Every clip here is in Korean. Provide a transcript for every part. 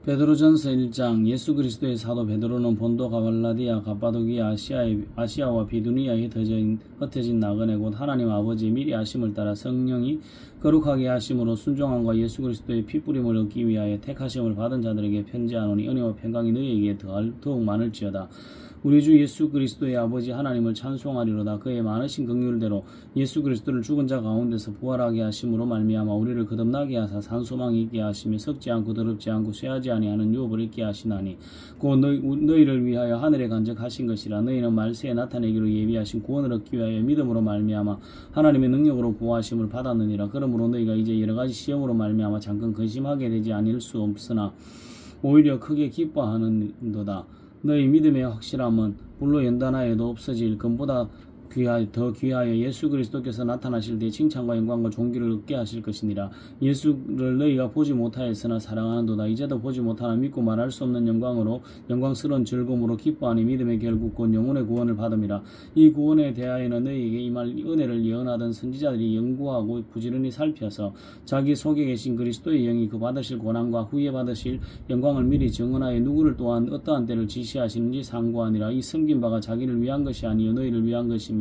베드로전서 1장. 예수 그리스도의 사도 베드로는 본도, 가발라디아, 갑바도기아, 아시아와 비두니아에 흩어진 나그네 곧 하나님 아버지의 미리 아심을 따라 성령이 거룩하게 하심으로 순종함과 예수 그리스도의 피뿌림을 얻기 위하여 택하심을 받은 자들에게 편지하노니 은혜와 평강이 너희에게 더욱 많을지어다. 우리 주 예수 그리스도의 아버지 하나님을 찬송하리로다. 그의 많으신 긍휼대로 예수 그리스도를 죽은 자 가운데서 부활하게 하심으로 말미암아 우리를 거듭나게 하사 산소망이 있게 하시며 썩지 않고 더럽지 않고 쇠하지 아니하는 유업을 있게 하시나니 곧 너희를 위하여 하늘에 간직하신 것이라. 너희는 말세에 나타내기로 예비하신 구원을 얻기 위하여 믿음으로 말미암아 하나님의 능력으로 보호하심을 받았느니라. 그러므로 너희가 이제 여러가지 시험으로 말미암아 잠깐 근심하게 되지 아닐 수 없으나 오히려 크게 기뻐하는도다. 너희 믿음의 확실함은 불로 연단하여도 없어질 금보다 더 귀하여 예수 그리스도께서 나타나실 때 칭찬과 영광과 존귀를 얻게 하실 것이니라. 예수를 너희가 보지 못하였으나 사랑하는도다. 이제도 보지 못하나 믿고 말할 수 없는 영광으로 영광스러운 즐거움으로 기뻐하니 믿음의 결국 곧 영혼의 구원을 받음이라. 이 구원에 대하여는 너희에게 임할 은혜를 예언하던 선지자들이 연구하고 부지런히 살펴서 자기 속에 계신 그리스도의 영이 그 받으실 고난과 후에 받으실 영광을 미리 증언하여 누구를 또한 어떠한 때를 지시하시는지 상고하니라. 이 섬긴 바가 자기를 위한 것이 아니요 너희를 위한 것임이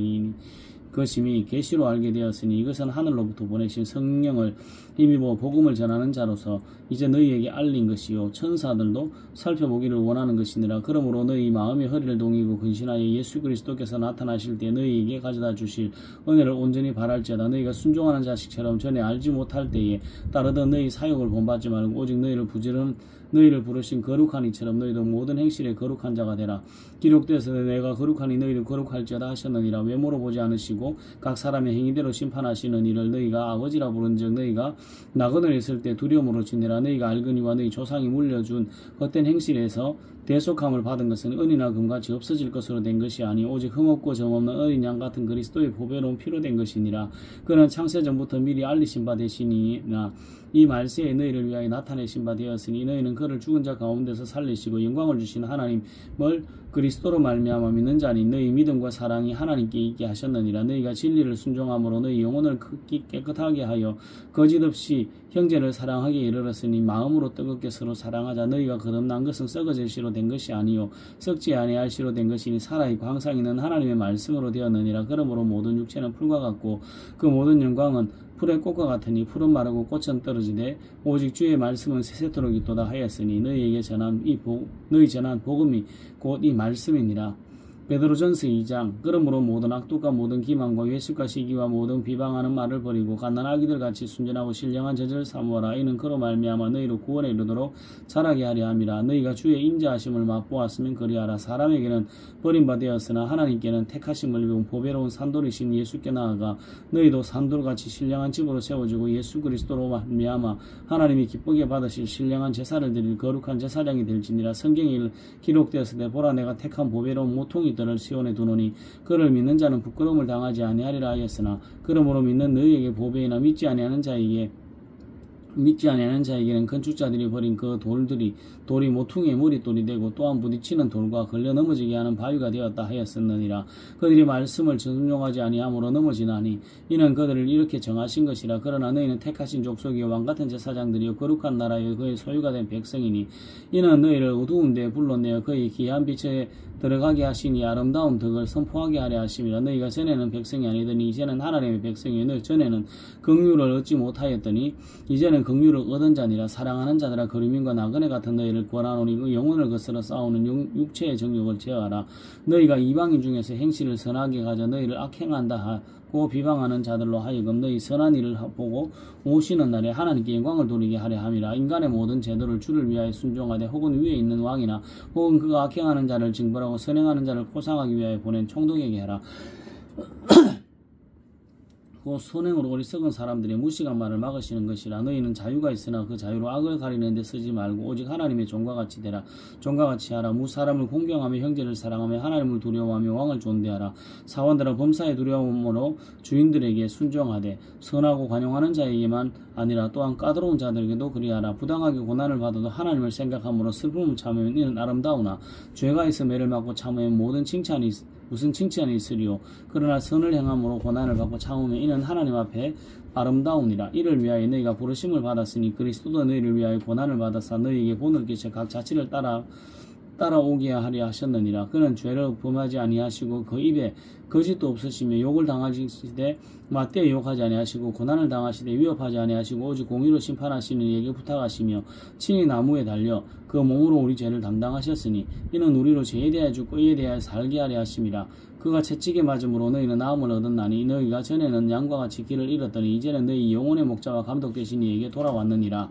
계시로 알게 되었으니 이것은 하늘로부터 보내신 성령을 힘입어 복음을 전하는 자로서 이제 너희에게 알린 것이요 천사들도 살펴보기를 원하는 것이니라. 그러므로 너희 마음의 허리를 동이고 근신하여 예수 그리스도께서 나타나실 때 너희에게 가져다 주실 은혜를 온전히 바랄지어다. 너희가 순종하는 자식처럼 전에 알지 못할 때에 따르던 너희 사욕을 본받지 말고 오직 너희를 부르신 거룩한 이처럼 너희도 모든 행실에 거룩한 자가 되라. 기록되어서 내가 거룩하니 너희도 거룩할지어다 하셨느니라. 외모로 보지 않으시고 각 사람의 행위대로 심판하시는 이를 너희가 아버지라 부른즉 너희가 나그네에 있을 때 두려움으로 지내라. 너희가 알거니와 너희 조상이 물려준 헛된 행실에서 대속함을 받은 것은 은이나 금같이 없어질 것으로 된 것이 아니 오직 흠없고 점없는 어린 양 같은 그리스도의 보배로운 피로 된 것이니라. 그는 창세전부터 미리 알리신 바 되시니나 이 말세에 너희를 위하여 나타내신 바 되었으니 너희는 그를 죽은 자 가운데서 살리시고 영광을 주신 하나님을 그리스도로 말미암아 믿는 자니 너희 믿음과 사랑이 하나님께 있게 하셨느니라. 너희가 진리를 순종함으로 너희 영혼을 깨끗하게 하여 거짓없이 형제를 사랑하게 이르렀으니 마음으로 뜨겁게 서로 사랑하자. 너희가 거듭난 것은 썩어질 시로 된 것이 아니요 썩지 아니할 시로 된 것이니 살아있고 항상 있는 하나님의 말씀으로 되었느니라. 그러므로 모든 육체는 풀과 같고 그 모든 영광은 풀의 꽃과 같으니 풀은 마르고 꽃은 떨어지되 오직 주의 말씀은 세세토록 있도다 하였으니 너희에게 너희 전한 복음이 곧 이 말씀이니라. 베드로전서 2장. 그러므로 모든 악독과 모든 기만과 외식과 시기와 모든 비방하는 말을 버리고 갓난아기들 같이 순전하고 신령한 저절을 사모하라. 이는 그로 말미암아 너희로 구원에 이르도록 자라게 하려 함이라. 너희가 주의 임재하심을 맛보았으면 그리하라. 사람에게는 버림받았으나 하나님께는 택하심을 입은 보배로운 산돌이신 예수께 나아가 너희도 산돌같이 신령한 집으로 세워지고 예수 그리스도로 말미암아 하나님이 기쁘게 받으실 신령한 제사를 드릴 거룩한 제사장이 될지니라. 성경에 기록되었으되 보라 내가 택한 보배로운 모퉁이 들을 시온에 두노니 그를 믿는 자는 부끄러움을 당하지 아니하리라 하였으나 그러므로 믿는 너희에게 보배이나 믿지 아니하는 자에게는 건축자들이 버린 그 돌이 모퉁이의 머릿돌이 되고 또한 부딪히는 돌과 걸려 넘어지게 하는 바위가 되었다 하였었느니라. 그들이 말씀을 순종하지 아니함으로 넘어지나니 이는 그들을 이렇게 정하신 것이라. 그러나 너희는 택하신 족속이요 왕같은 제사장들이요 거룩한 나라여 그의 소유가 된 백성이니 이는 너희를 어두운 데 불러내어 그의 귀한 빛에 들어가게 하시니 아름다운 덕을 선포하게 하려 하심이라. 너희가 전에는 백성이 아니더니 이제는 하나님의 백성이요 너희 전에는 긍휼을 얻지 못하였더니 이제는 긍휼을 얻은 자니라. 사랑하는 자들아 거류민과 나그네 같은 너희를 권하노니 그 영혼을 거스러 싸우는 육체의 정욕을 제어하라. 너희가 이방인 중에서 행실을 선하게 가져 너희를 악행한다 하고 비방하는 자들로 하여금 너희 선한 일을 보고 오시는 날에 하나님께 영광을 돌리게 하려 함이라. 인간의 모든 제도를 주를 위하여 순종하되 혹은 위에 있는 왕이나 혹은 그가 악행하는 자를 징벌하고 선행하는 자를 포상하기 위하여 보낸 총독에게 하라. 선행으로 어리석은 사람들의 무식한 말을 막으시는 것이라. 너희는 자유가 있으나 그 자유로 악을 가리는 데 쓰지 말고 오직 하나님의 종과 같이 되라. 종과 같이 하라. 무사람을 공경하며 형제를 사랑하며 하나님을 두려워하며 왕을 존대하라. 사원들은 범사의 두려움으로 주인들에게 순종하되 선하고 관용하는 자에게만 아니라 또한 까다로운 자들에게도 그리하라. 부당하게 고난을 받아도 하나님을 생각함으로 슬픔을 참으면 이는 아름다우나 죄가 있어 매를 맞고 참으면 모든 칭찬이 무슨 칭찬이 있으리요. 그러나 선을 행함으로 고난을 받고 참으면 이는 하나님 앞에 아름다우니라. 이를 위하여 너희가 부르심을 받았으니 그리스도도 너희를 위하여 고난을 받아서 너희에게 본을 끼쳐 각 자치를 따라오게 하려 하셨느니라. 그는 죄를 범하지 아니하시고 그 입에 거짓도 없으시며 욕을 당하시되 맞대 욕하지 아니하시고 고난을 당하시되 위협하지 아니하시고 오직 공의로 심판하시는 이에게 부탁하시며 친히 나무에 달려 그 몸으로 우리 죄를 담당하셨으니 이는 우리로 죄에 대하여 죽고 의에 대하여 살게 하려 하심이라. 그가 채찍에 맞음으로 너희는 나음을 얻었나니 너희가 전에는 양과 같이 길을 잃었더니 이제는 너희 영혼의 목자와 감독 되신 이에게 돌아왔느니라.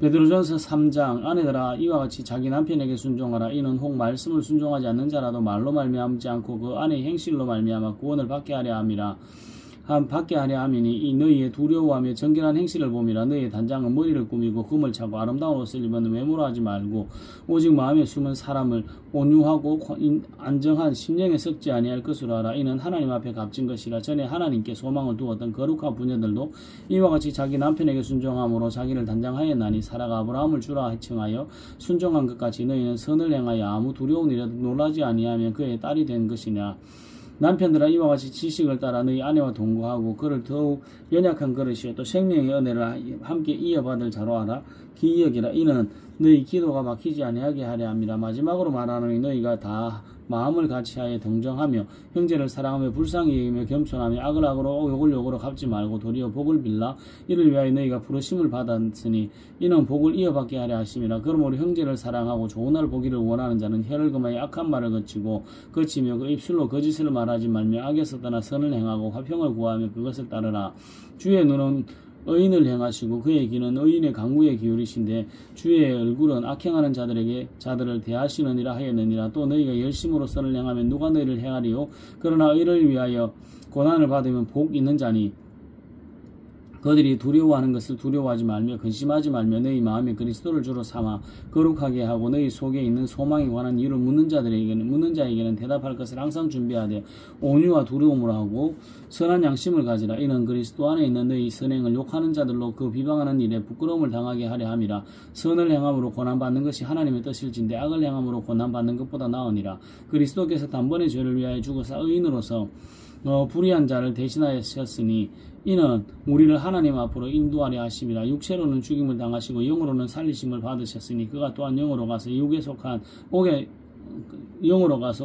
베드로전서 3장 아내들아 이와 같이 자기 남편에게 순종하라. 이는 혹 말씀을 순종하지 않는 자라도 말로 말미암지 않고 그 아내의 행실로 말미암아 구원을 받게 하려 함이니 이 너희의 두려워하며 정결한 행실을 봄이라. 너희의 단장은 머리를 꾸미고 금을 차고 아름다운 옷을 입은 외모로 하지 말고 오직 마음에 숨은 사람을 온유하고 안정한 심령에 썩지 아니할 것으로 하라. 이는 하나님 앞에 값진 것이라. 전에 하나님께 소망을 두었던 거룩한 부녀들도 이와 같이 자기 남편에게 순종함으로 자기를 단장하였나니 사라가 아브라함을 주라 칭하여 순종한 것 같이 너희는 선을 행하여 아무 두려운 일에도 놀라지 아니하면 그의 딸이 된 것이냐. 남편들아 이와 같이 지식을 따라 너희 아내와 동거하고 그를 더욱 연약한 그릇이요 또 생명의 은혜를 함께 이어받을 자로 하라. 기여기라. 이는 너희 기도가 막히지 아니하게 하려 함이라. 마지막으로 말하노니 너희가 다 마음을 같이하여 동정하며 형제를 사랑하며 불쌍히 여기며 겸손하며 악을 악으로 욕을 욕으로 갚지 말고 도리어 복을 빌라. 이를 위하여 너희가 부르심을 받았으니 이는 복을 이어받게 하려 하심이라. 그러므로 형제를 사랑하고 좋은 날 보기를 원하는 자는 혀를 금하여 악한 말을 거치며 그 입술로 거짓을 말하지 말며 악에서 떠나 선을 행하고 화평을 구하며 그것을 따르라. 주의 눈은 의인을 행하시고 그의 귀는 의인의 강구에 기울이신데 주의 얼굴은 악행하는 자들을 대하시느니라 하였느니라. 또 너희가 열심으로 선을 행하면 누가 너희를 행하리요. 그러나 의를 위하여 고난을 받으면 복 있는 자니 그들이 두려워하는 것을 두려워하지 말며 근심하지 말며 너희 마음에 그리스도를 주로 삼아 거룩하게 하고 너희 속에 있는 소망에 관한 이유를 묻는 자에게는 대답할 것을 항상 준비하되 온유와 두려움으로 하고 선한 양심을 가지라. 이는 그리스도 안에 있는 너희 선행을 욕하는 자들로 그 비방하는 일에 부끄러움을 당하게 하려 함이라. 선을 행함으로 고난받는 것이 하나님의 뜻일진데 악을 행함으로 고난받는 것보다 나으니라. 그리스도께서 단번에 죄를 위하여 죽으사 의인으로서 불의한 자를 대신하셨으니 이는 우리를 하나님 앞으로 인도하려 하심이라. 육체로는 죽임을 당하시고 영으로는 살리심을 받으셨으니 그가 또한 영으로 가서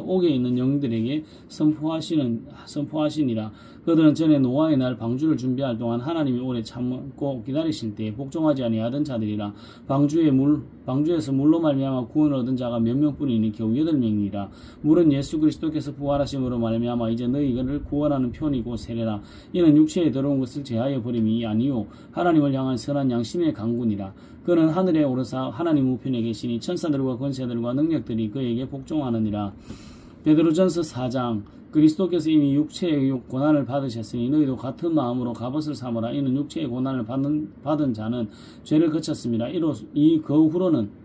옥에 있는 영들에게 선포하시니라. 그들은 전에 노아의 날 방주를 준비할 동안 하나님이 오래 참고 기다리실 때에 복종하지 아니하던 자들이라. 방주에서 물로 말미암아 구원을 얻은 자가 몇 명뿐이니 겨우 8명이라. 물은 예수 그리스도께서 부활하심으로 말미암아 이제 너희를 구원하는 편이고 세례라. 이는 육체에 들어온 것을 제하여 버림이 아니요 하나님을 향한 선한 양심의 강군이라. 그는 하늘에 오르사 하나님 우편에 계시니 천사들과 권세들과 능력들이 그에게 복종하느니라. 베드로전서 4장 그리스도께서 이미 육체의 고난을 받으셨으니 너희도 같은 마음으로 갑옷을 삼으라. 이는 육체의 고난을 받은 자는 죄를 거쳤습니다. 그 후로는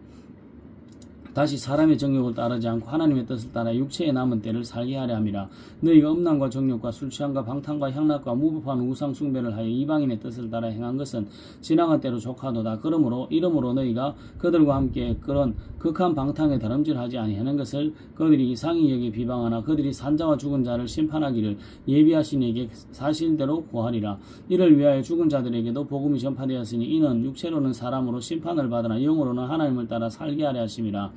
다시 사람의 정욕을 따르지 않고 하나님의 뜻을 따라 육체에 남은 때를 살게 하려 함이라. 너희가 음란과 정욕과 술취함과 방탕과 향락과 무법한 우상 숭배를 하여 이방인의 뜻을 따라 행한 것은 지나간 때로 족하도다. 이러므로 너희가 그들과 함께 그런 극한 방탕에 다름질하지 아니하는 것을 그들이 이상히 여기 비방하나 그들이 산자와 죽은 자를 심판하기를 예비하신 이에게 사실대로 고하리라. 이를 위하여 죽은 자들에게도 복음이 전파되었으니 이는 육체로는 사람으로 심판을 받으나 영으로는 하나님을 따라 살게 하려 하심이라.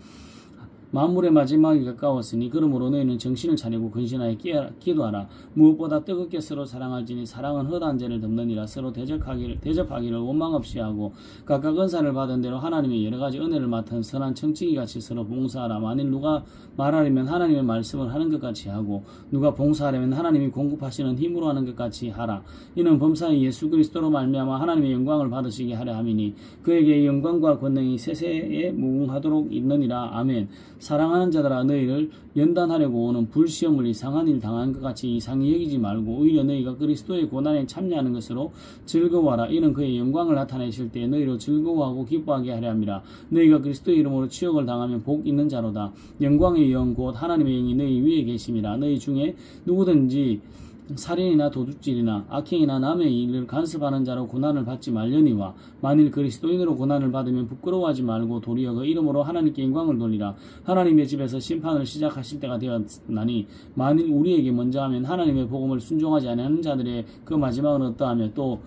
만물의 마지막이 가까웠으니 그러므로 너희는 정신을 차리고 근신하여 기도하라. 무엇보다 뜨겁게 서로 사랑할지니 사랑은 허다한 죄를 덮느니라. 서로 대접하기를 원망 없이 하고 각각 은사를 받은 대로 하나님의 여러가지 은혜를 맡은 선한 청지기같이 서로 봉사하라. 만일 누가 말하려면 하나님의 말씀을 하는 것 같이 하고 누가 봉사하려면 하나님이 공급하시는 힘으로 하는 것 같이 하라. 이는 범사의 예수 그리스도로 말미암아 하나님의 영광을 받으시게 하려 함이니 그에게 영광과 권능이 세세에 무궁하도록 있느니라. 아멘. 사랑하는 자들아 너희를 연단하려고 오는 불시험을 이상한 일 당한 것 같이 이상히 여기지 말고 오히려 너희가 그리스도의 고난에 참여하는 것으로 즐거워하라. 이는 그의 영광을 나타내실 때 너희로 즐거워하고 기뻐하게 하려 함이라. 너희가 그리스도의 이름으로 치욕을 당하면 복 있는 자로다. 영광의 영 곧 하나님의 영이 너희 위에 계심이라. 너희 중에 누구든지 살인이나 도둑질이나 악행이나 남의 일을 간섭하는 자로 고난을 받지 말려니와 만일 그리스도인으로 고난을 받으면 부끄러워하지 말고 도리어 그 이름으로 하나님께 영광을 돌리라. 하나님의 집에서 심판을 시작하실 때가 되었나니 만일 우리에게 먼저 하면 하나님의 복음을 순종하지 아니하는 자들의 그 마지막은 어떠하며 또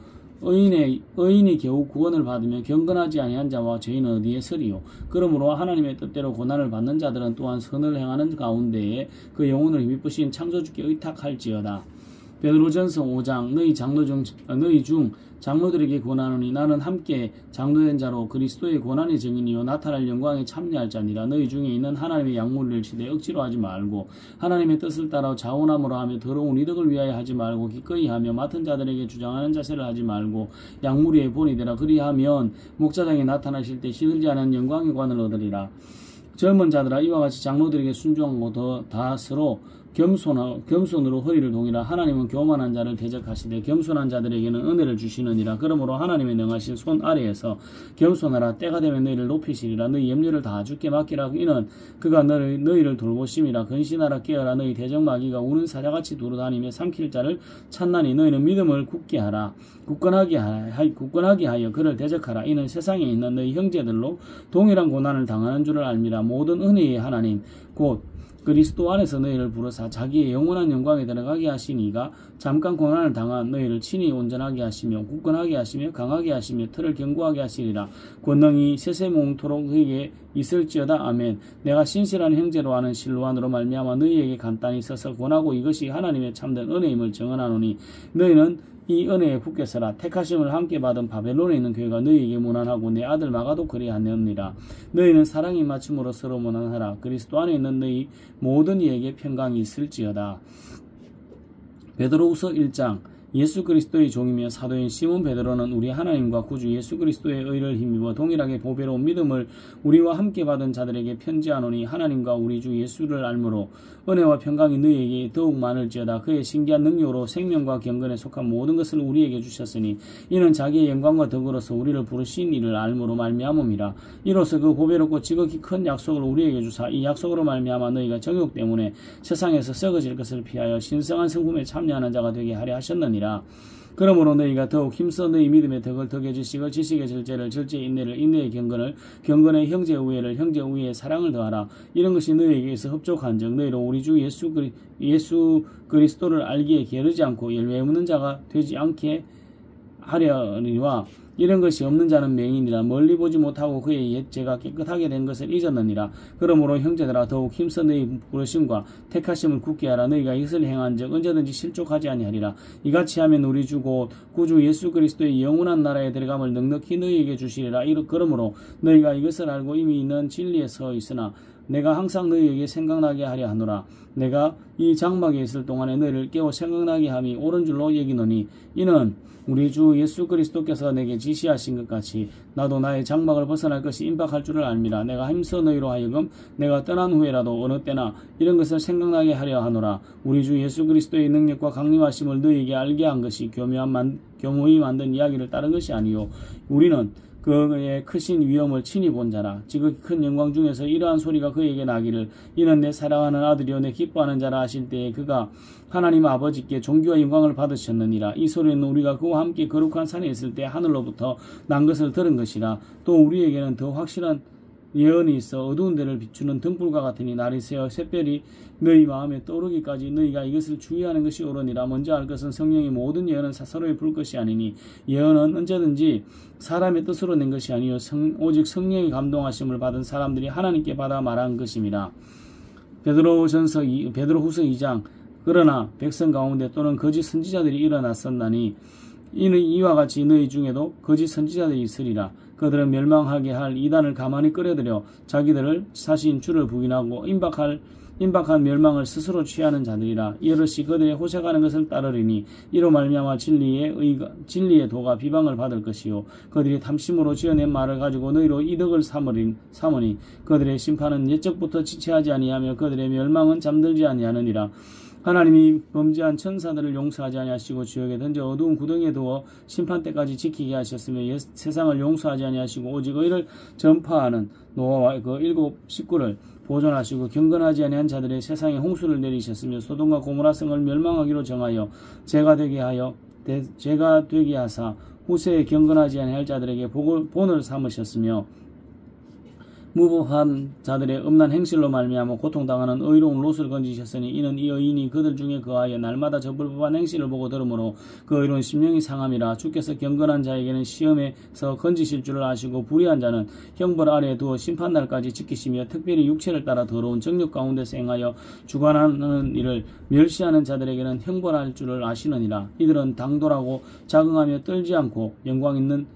의인이 겨우 구원을 받으며 경건하지 아니한 자와 죄인은 어디에 서리요. 그러므로 하나님의 뜻대로 고난을 받는 자들은 또한 선을 행하는 가운데에 그 영혼을 힘입으신 창조주께 의탁할지어다. 베드로전서 5장 너희 중 장로들에게 권하노니 나는 함께 장로된 자로 그리스도의 고난의 증인이요 나타날 영광에 참여할 자니라. 너희 중에 있는 하나님의 약물을 치되 억지로 하지 말고 하나님의 뜻을 따라 자원함으로 하며 더러운 이득을 위하여 하지 말고 기꺼이 하며 맡은 자들에게 주장하는 자세를 하지 말고 약물의 본이 되라. 그리하면 목자장이 나타나실 때 시들지 않은 영광의 관을 얻으리라. 젊은 자들아 이와 같이 장로들에게 순종하고 더 다스로 겸손으로 허리를 동이라. 하나님은 교만한 자를 대적하시되 겸손한 자들에게는 은혜를 주시느니라. 그러므로 하나님의 능하신 손 아래에서 겸손하라. 때가 되면 너희를 높이시리라. 너희 염려를 다 주께 맡기라. 이는 그가 너희를 돌보심이라. 근신하라. 깨어라. 너희 대적마귀가 우는 사자같이 두루다니며 삼킬 자를 찾나니 너희는 믿음을 굳게 하라. 굳건하게 하여 그를 대적하라. 이는 세상에 있는 너희 형제들로 동일한 고난을 당하는 줄을 알미라. 모든 은혜의 하나님 곧 그리스도 안에서 너희를 부르사 자기의 영원한 영광에 들어가게 하시니가 잠깐 고난을 당한 너희를 친히 온전하게 하시며 굳건하게 하시며 강하게 하시며 틀을 견고하게 하시리라. 권능이 세세몽토록 너희에게 있을지어다. 아멘. 내가 신실한 형제로 하는 실로안으로 말미암아 너희에게 간단히 서서 권하고 이것이 하나님의 참된 은혜임을 증언하노니 너희는 이 은혜에 굳게 서라. 택하심을 함께 받은 바벨론에 있는 교회가 너희에게 무난하고 내 아들 마가도 그리하느니라. 너희는 사랑이 맞춤으로 서로 무난하라. 그리스도 안에 있는 너희 모든 이에게 평강이 있을지어다. 베드로후서 1장. 예수 그리스도의 종이며 사도인 시몬 베드로는 우리 하나님과 구주 예수 그리스도의 의를 힘입어 동일하게 보배로운 믿음을 우리와 함께 받은 자들에게 편지하노니 하나님과 우리 주 예수를 알므로 은혜와 평강이 너희에게 더욱 많을지어다. 그의 신기한 능력으로 생명과 경건에 속한 모든 것을 우리에게 주셨으니 이는 자기의 영광과 덕으로서 우리를 부르신 이를 알므로 말미암음이라. 이로써 그 보배롭고 지극히 큰 약속을 우리에게 주사 이 약속으로 말미암아 너희가 정욕 때문에 세상에서 썩어질 것을 피하여 신성한 성품에 참여하는 자가 되게 하려 하셨느니라. 그러므로 너희가 더욱 힘써 너희 믿음의 덕을 덕에 지식을 지식의 절제를 절제의 인내를 인내의 경건을 경건의 형제의 우애를 형제의 우애의 사랑을 더하라. 이런 것이 너희에게서 흡족한즉 너희로 우리 주 예수 그리스도를 알기에 게으르지 않고 열매 없는 자가 되지 않게 하려니와 이런 것이 없는 자는 맹인이라. 멀리 보지 못하고 그의 옛 죄가 깨끗하게 된 것을 잊었느니라. 그러므로 형제들아 더욱 힘써 너희 부르심과 택하심을 굳게 하라. 너희가 이것을 행한즉 언제든지 실족하지 아니하리라. 이같이 하면 우리 주 곧 구주 예수 그리스도의 영원한 나라에 들어감을 넉넉히 너희에게 주시리라. 그러므로 너희가 이것을 알고 이미 있는 진리에 서 있으나 내가 항상 너희에게 생각나게 하려 하노라. 내가 이 장막에 있을 동안에 너희를 깨워 생각나게 함이 옳은 줄로 여기노니 이는 우리 주 예수 그리스도께서 내게 지시하신 것 같이 나도 나의 장막을 벗어날 것이 임박할 줄을 알미라. 내가 힘써 너희로 하여금 내가 떠난 후에라도 어느 때나 이런 것을 생각나게 하려 하노라. 우리 주 예수 그리스도의 능력과 강림하심을 너희에게 알게 한 것이 교묘히 만든 이야기를 따른 것이 아니요 우리는 그의 크신 위엄을 친히 본 자라. 지극히 큰 영광 중에서 이러한 소리가 그에게 나기를 이는 내 사랑하는 아들이요 내 기뻐하는 자라 하실 때에 그가 하나님 아버지께 존귀와 영광을 받으셨느니라. 이 소리는 우리가 그와 함께 거룩한 산에 있을 때 하늘로부터 난 것을 들은 것이라. 또 우리에게는 더 확실한 예언이 있어 어두운 데를 비추는 등불과 같으니 날이 새어 샛별이 너희 마음에 떠오르기까지 너희가 이것을 주의하는 것이 옳으니라. 먼저 알 것은 성령이 모든 예언은 사사로이 부를 것이 아니니 예언은 언제든지 사람의 뜻으로 낸 것이 아니요 오직 성령의 감동하심을 받은 사람들이 하나님께 받아 말한 것임이라. 베드로후서 2장. 그러나 백성 가운데 또는 거짓 선지자들이 일어났었나니 이는 이와 같이 너희 중에도 거짓 선지자들이 있으리라. 그들은 멸망하게 할 이단을 가만히 끌어들여 자기들을 사신 주를 부인하고 임박한 멸망을 스스로 취하는 자들이라. 여럿이 그들의 호색하는 것을 따르리니 이로 말미암아 진리의 도가 비방을 받을 것이요 그들이 탐심으로 지어낸 말을 가지고 너희로 이득을 삼으니 그들의 심판은 옛적부터 지체하지 아니하며 그들의 멸망은 잠들지 아니하느니라. 하나님이 범죄한 천사들을 용서하지 아니하시고 지옥에 던져 어두운 구덩이에 두어 심판 때까지 지키게 하셨으며 세상을 용서하지 아니하시고 오직 의를 전파하는 노아와 그 7 식구를 보존하시고 경건하지 아니한 자들의 세상에 홍수를 내리셨으며 소돔과 고모라 성을 멸망하기로 정하여 죄가 되게 하사 후세에 경건하지 아니할 자들에게 본을 삼으셨으며 무법한 자들의 음란 행실로 말미암아 고통당하는 의로운 롯을 건지셨으니 이는 이 의인이 그들 중에 거하여 날마다 저 불법한 행실을 보고 들으므로 그 의로운 심령이 상함이라. 주께서 경건한 자에게는 시험에서 건지실 줄을 아시고 불의한 자는 형벌 아래에 두어 심판날까지 지키시며 특별히 육체를 따라 더러운 정욕 가운데서 행하여 주관하는 일을 멸시하는 자들에게는 형벌할 줄을 아시느니라. 이들은 당돌하고 자긍하며 떨지 않고 영광 있는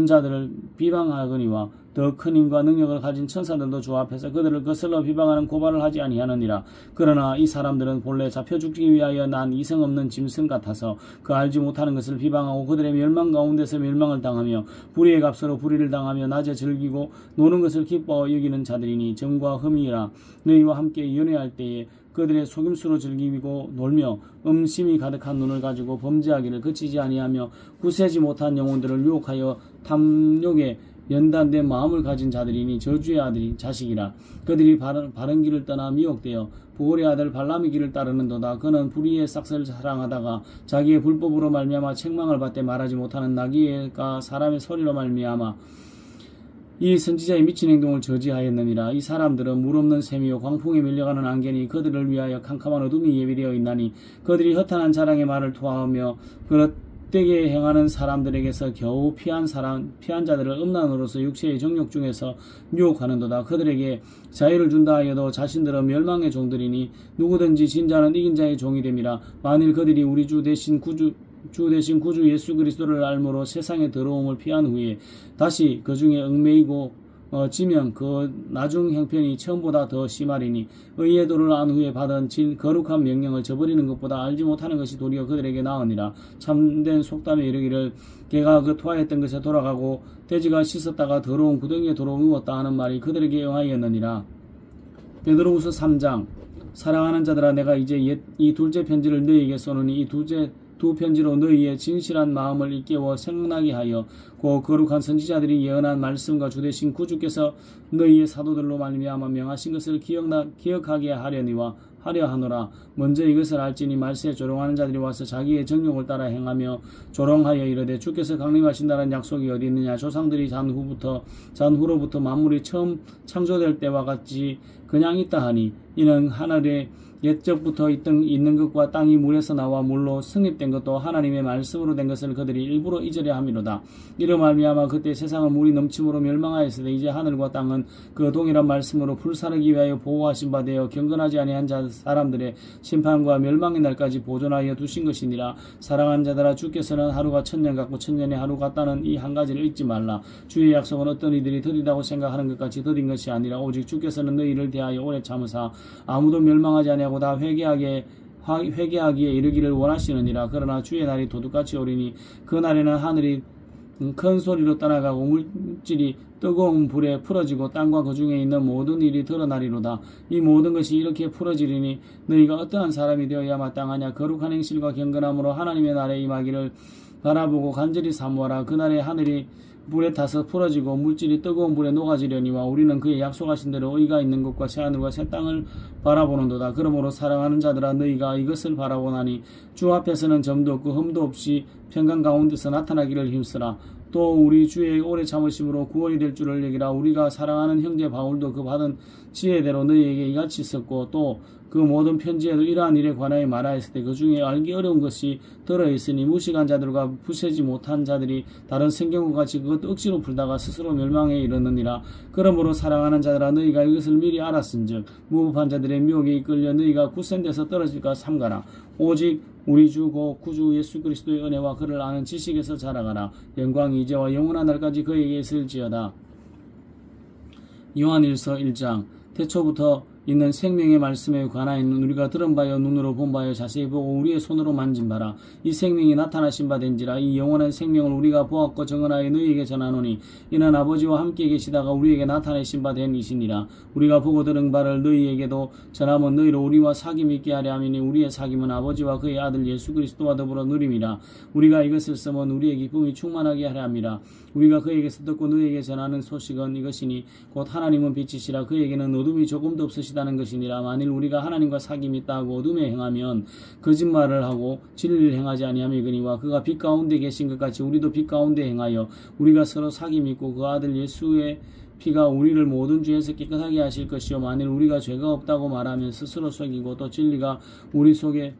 자들을 비방하거니와 더 큰 힘과 능력을 가진 천사들도 주 앞에서 그들을 거슬러 비방하는 고발을 하지 아니하느니라. 그러나 이 사람들은 본래 잡혀 죽기 위하여 난 이성 없는 짐승 같아서 그 알지 못하는 것을 비방하고 그들의 멸망 가운데서 멸망을 당하며 불의의 값으로 불의를 당하며 낮에 즐기고 노는 것을 기뻐 여기는 자들이니 정과 흠이라. 너희와 함께 연애할 때에 그들의 속임수로 즐기고 놀며 음심이 가득한 눈을 가지고 범죄하기를 그치지 아니하며 굳세지 못한 영혼들을 유혹하여 탐욕에 연단된 마음을 가진 자들이니 저주의 아들인 자식이라. 그들이 바른 길을 떠나 미혹되어 부올의 아들 발람의 길을 따르는도다. 그는 불의의 싹을 사랑하다가 자기의 불법으로 말미암아 책망을 받되 말하지 못하는 나귀가 사람의 소리로 말미암아 이 선지자의 미친 행동을 저지하였느니라. 이 사람들은 물 없는 샘이요 광풍에 밀려가는 안개니 그들을 위하여 캄캄한 어둠이 예비되어 있나니 그들이 허탄한 자랑의 말을 토하며 그릇되게 행하는 사람들에게서 겨우 피한 자들을 음란으로서 육체의 정욕 중에서 유혹하는도다. 그들에게 자유를 준다 하여도 자신들은 멸망의 종들이니 누구든지 진 자는 이긴 자의 종이 됨이라. 만일 그들이 우리 주 대신 구주 예수 그리스도를 알므로 세상의 더러움을 피한 후에 다시 그 중에 얽매이고 지면 그 나중 형편이 처음보다 더 심하리니 의의 도를 안 후에 받은 거룩한 명령을 저버리는 것보다 알지 못하는 것이 도리어 그들에게 나으니라. 참된 속담에 이르기를 개가 그 토하였던 것에 돌아가고 돼지가 씻었다가 더러운 구덩이에 도로 누웠다 하는 말이 그들에게 응하였느니라. 베드로후서 3장. 사랑하는 자들아, 내가 이제 이 둘째 편지를 너희에게 쏘노니 이 두 편지로 너희의 진실한 마음을 일깨워 생각나게 하여 그 거룩한 선지자들이 예언한 말씀과 주되신 구주께서 너희의 사도들로 말미암아 명하신 것을 기억하게 하려 하노라. 먼저 이것을 알지니 말세에 조롱하는 자들이 와서 자기의 정욕을 따라 행하며 조롱하여 이르되 주께서 강림하신다는 약속이 어디 있느냐. 조상들이 잔후로부터 만물이 처음 창조될 때와 같이 그냥 있다 하니 이는 하늘에 옛적부터 있는 것과 땅이 물에서 나와 물로 성립된 것도 하나님의 말씀으로 된 것을 그들이 일부러 잊으려 함이로다. 이로 말미암아 그때 세상은 물이 넘침으로 멸망하였으되 이제 하늘과 땅은 그 동일한 말씀으로 불사르기 위하여 보호하신 바 되어 경건하지 아니한 사람들의 심판과 멸망의 날까지 보존하여 두신 것이니라. 사랑하는 자들아, 주께서는 하루가 1000년 같고 1000년의 하루 같다는 이 한 가지를 잊지 말라. 주의 약속은 어떤 이들이 더디다고 생각하는 것 같이 더딘 것이 아니라 오직 주께서는 너희를 대하여 오래 참으사 아무도 멸망하지 아니하고 다 회개하기에 이르기를 원하시느니라. 그러나 주의 날이 도둑같이 오리니 그 날에는 하늘이 큰 소리로 떠나가고 물질이 뜨거운 불에 풀어지고 땅과 그 중에 있는 모든 일이 드러나리로다. 이 모든 것이 이렇게 풀어지리니 너희가 어떠한 사람이 되어야 마땅하냐. 거룩한 행실과 경건함으로 하나님의 날에 임하기를 바라보고 간절히 사모하라. 그날에 하늘이 불에 타서 풀어지고 물질이 뜨거운 불에 녹아지려니와 우리는 그의 약속하신 대로 의가 있는 곳과 새하늘과 새 땅을 바라보는도다. 그러므로 사랑하는 자들아, 너희가 이것을 바라보나니 주 앞에서는 점도 없고 흠도 없이 평강 가운데서 나타나기를 힘쓰라. 또 우리 주의 오래 참으심으로 구원이 될 줄을 여기라. 우리가 사랑하는 형제 바울도 그 받은 지혜대로 너희에게 이같이 썼고 또 그 모든 편지에도 이러한 일에 관하여 말하였을 때 그 중에 알기 어려운 것이 들어있으니 무식한 자들과 부세지 못한 자들이 다른 성경과 같이 그것도 억지로 풀다가 스스로 멸망에 이르느니라. 그러므로 사랑하는 자들아, 너희가 이것을 미리 알았은즉 무법한 자들의 미혹에 이끌려 너희가 굳센 데서 떨어질까 삼가라. 오직 우리 주 고 구주 예수 그리스도의 은혜와 그를 아는 지식에서 자라가라. 영광이 이제와 영원한 날까지 그에게 있을지어다. 요한일서 1장. 태초부터 있는 생명의 말씀에 관하여 있는 우리가 들은 바요 눈으로 본 바요 자세히 보고 우리의 손으로 만진 바라. 이 생명이 나타나신 바 된지라. 이 영원한 생명을 우리가 보았고 정언하여 너희에게 전하노니 이는 아버지와 함께 계시다가 우리에게 나타내신 바 된 이시니라. 우리가 보고 들은 바를 너희에게도 전하면 너희로 우리와 사귐 있게 하려 함이니 우리의 사귐은 아버지와 그의 아들 예수 그리스도와 더불어 누림이라. 우리가 이것을 쓰면 우리의 기쁨이 충만하게 하려 함이라. 우리가 그에게서 듣고 너희에게 전하는 소식은 이것이니 곧 하나님은 빛이시라. 그에게는 어둠이 조금도 없으시다는 것이니라. 만일 우리가 하나님과 사귐이 있다 하고 어둠에 행하면 거짓말을 하고 진리를 행하지 아니함이거니와 그가 빛 가운데 계신 것 같이 우리도 빛 가운데 행하여 우리가 서로 사귐이 있고 그 아들 예수의 피가 우리를 모든 죄에서 깨끗하게 하실 것이요 만일 우리가 죄가 없다고 말하면 스스로 속이고 또 진리가 우리 속에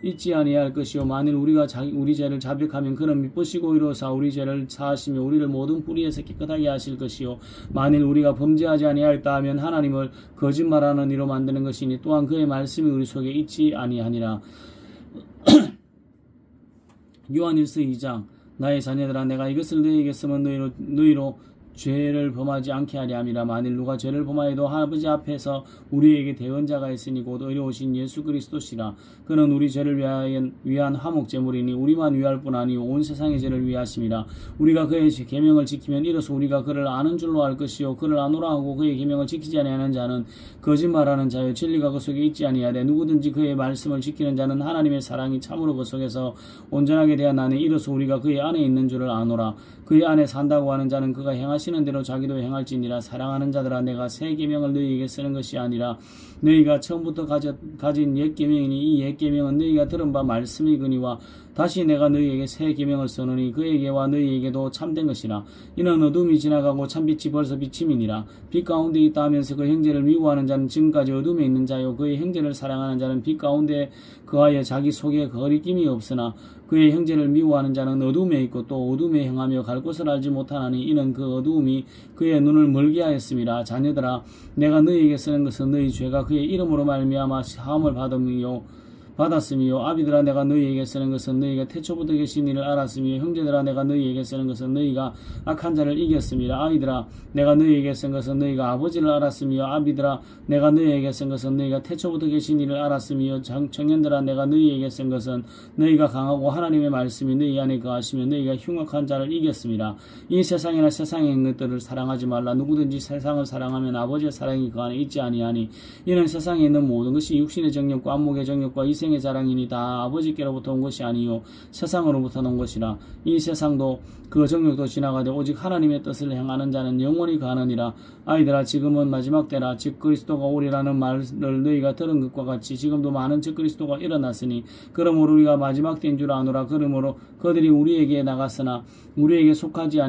잊지 아니할 것이요 만일 우리가 우리 죄를 자백하면 그는 미쁘시고 의로사 우리 죄를 사하시며 우리를 모든 불의에서 깨끗하게 하실 것이요 만일 우리가 범죄하지 아니하였다 하면 하나님을 거짓말하는 이로 만드는 것이니 또한 그의 말씀이 우리 속에 있지 아니하니라. 요한일서 2장 나의 자녀들아 내가 이것을 너희에게 쓰면 너희로 죄를 범하지 않게 하려 함이라. 만일 누가 죄를 범하여도 아버지 앞에서 우리에게 대언자가 있으니 곧 의로우신 예수 그리스도시라. 그는 우리 죄를 위한 화목제물이니 우리만 위할 뿐 아니요 온 세상의 죄를 위하심이라. 우리가 그의 계명을 지키면 이로써 우리가 그를 아는 줄로 알 것이요 그를 아노라 하고 그의 계명을 지키지 아니하는 자는 거짓말하는 자요 진리가 그 속에 있지 아니하되 누구든지 그의 말씀을 지키는 자는 하나님의 사랑이 참으로 그 속에서 온전하게 되었나니 이로써 우리가 그의 안에 있는 줄을 아노라. 그의 안에 산다고 하는 자는 그가 행하시는 대로 자기도 행할지니라. 사랑하는 자들아 내가 새 계명을 너희에게 쓰는 것이 아니라 너희가 처음부터 가진 옛 계명이니 이 옛 계명은 너희가 들은 바 말씀이거니와 다시 내가 너희에게 새 계명을 쓰노니 그에게와 너희에게도 참된 것이라. 이는 어둠이 지나가고 참빛이 벌써 비침이니라. 빛 가운데 있다 하면서 그 형제를 미워하는 자는 지금까지 어둠에 있는 자요 그의 형제를 사랑하는 자는 빛 가운데 그하여 자기 속에 거리낌이 없으나 그의 형제를 미워하는 자는 어둠에 있고 또 어둠에 행하며 갈 곳을 알지 못하나니 이는 그 어두움이 그의 눈을 멀게 하였음이라. 자녀들아 내가 너희에게 쓰는 것은 너희 죄가 그의 이름으로 말미암아 사함을 받았으며 아비들아 내가 너희에게 쓰는 것은 너희가 태초부터 계신 이를 알았으며 형제들아 내가 너희에게 쓰는 것은 너희가 악한 자를 이겼음이라. 아이들아 내가 너희에게 쓴 것은 너희가 아버지를 알았으며 아비들아 내가 너희에게 쓴 것은 너희가 태초부터 계신 이를 알았으며 청년들아 내가 너희에게 쓴 것은 너희가 강하고 하나님의 말씀이 너희 안에 거하시며 너희가 흉악한 자를 이겼음이라. 이 세상이나 세상의 것들을 사랑하지 말라. 누구든지 세상을 사랑하면 아버지의 사랑이 그 안에 있지 아니하니 이는 세상에 있는 모든 것이 육신의 정욕과 안목의 정욕과 이생의 자랑이니 다 아버지께로부터 온 것이 아니요 세상으로부터 온 것이라. 이 세상도 그 정욕도 지나가되 오직 하나님의 뜻을 행하는 자는 영원히 가느니라. 아이들아 지금은 마지막 때라. 즉 그리스도가 오리라는 말을 너희가 들은 것과 같이 지금도 많은 즉 그리스도가 일어났으니 그러므로 우리가 마지막 때인 줄 아노라. 그러므로 그들이 우리에게 나갔으나 우리에게 속하지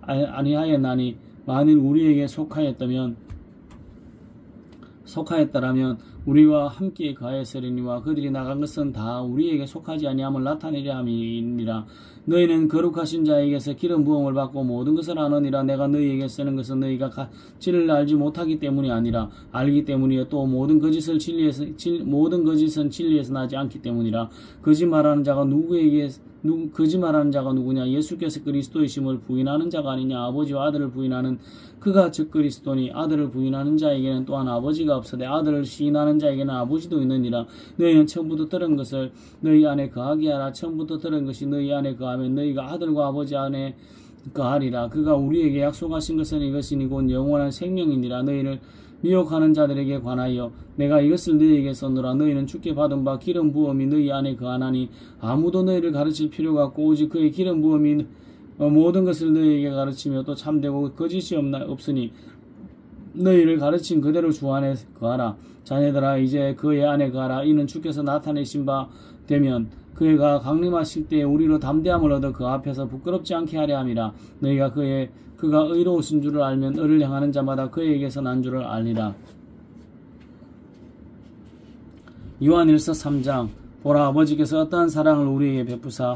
아니하였나니 만일 우리에게 속하였더라면 우리와 함께 거하였으리니와 그들이 나간 것은 다 우리에게 속하지 아니함을 나타내려 함이니라. 너희는 거룩하신 자에게서 기름 부음을 받고 모든 것을 아느니라. 내가 너희에게 쓰는 것은 너희가 진리를 알지 못하기 때문이 아니라 알기 때문이요 또 모든 거짓은 진리에서 나지 않기 때문이라. 거짓말하는 자가 누구냐? 예수께서 그리스도이심을 부인하는 자가 아니냐? 아버지와 아들을 부인하는 그가 즉 그리스도니 아들을 부인하는 자에게는 또한 아버지가 없으되 아들을 시인하는 자에게는 아버지도 있느니라. 너희는 처음부터 들은 것을 너희 안에 거하게 하라. 처음부터 들은 것이 너희 안에 거하면 너희가 아들과 아버지 안에 거하리라. 그가 우리에게 약속하신 것은 이것이니 곧 영원한 생명이니라. 너희를 미혹하는 자들에게 관하여 내가 이것을 너희에게 썼노라. 너희는 주께 받은 바 기름 부음이 너희 안에 거하나니 아무도 너희를 가르칠 필요가 없고 오직 그의 기름 부음이 모든 것을 너희에게 가르치며 또 참되고 거짓이 없으니 너희를 가르친 그대로 주 안에 거하라. 자녀들아 이제 그의 안에 거하라. 이는 주께서 나타내신 바 되면 그가 강림하실 때 우리로 담대함을 얻어 그 앞에서 부끄럽지 않게 하려 함이라. 너희가 그가 의로우신 줄을 알면 의를 행하는 자마다 그에게서 난 줄을 알리라. 요한일서 3장 보라 아버지께서 어떠한 사랑을 우리에게 베푸사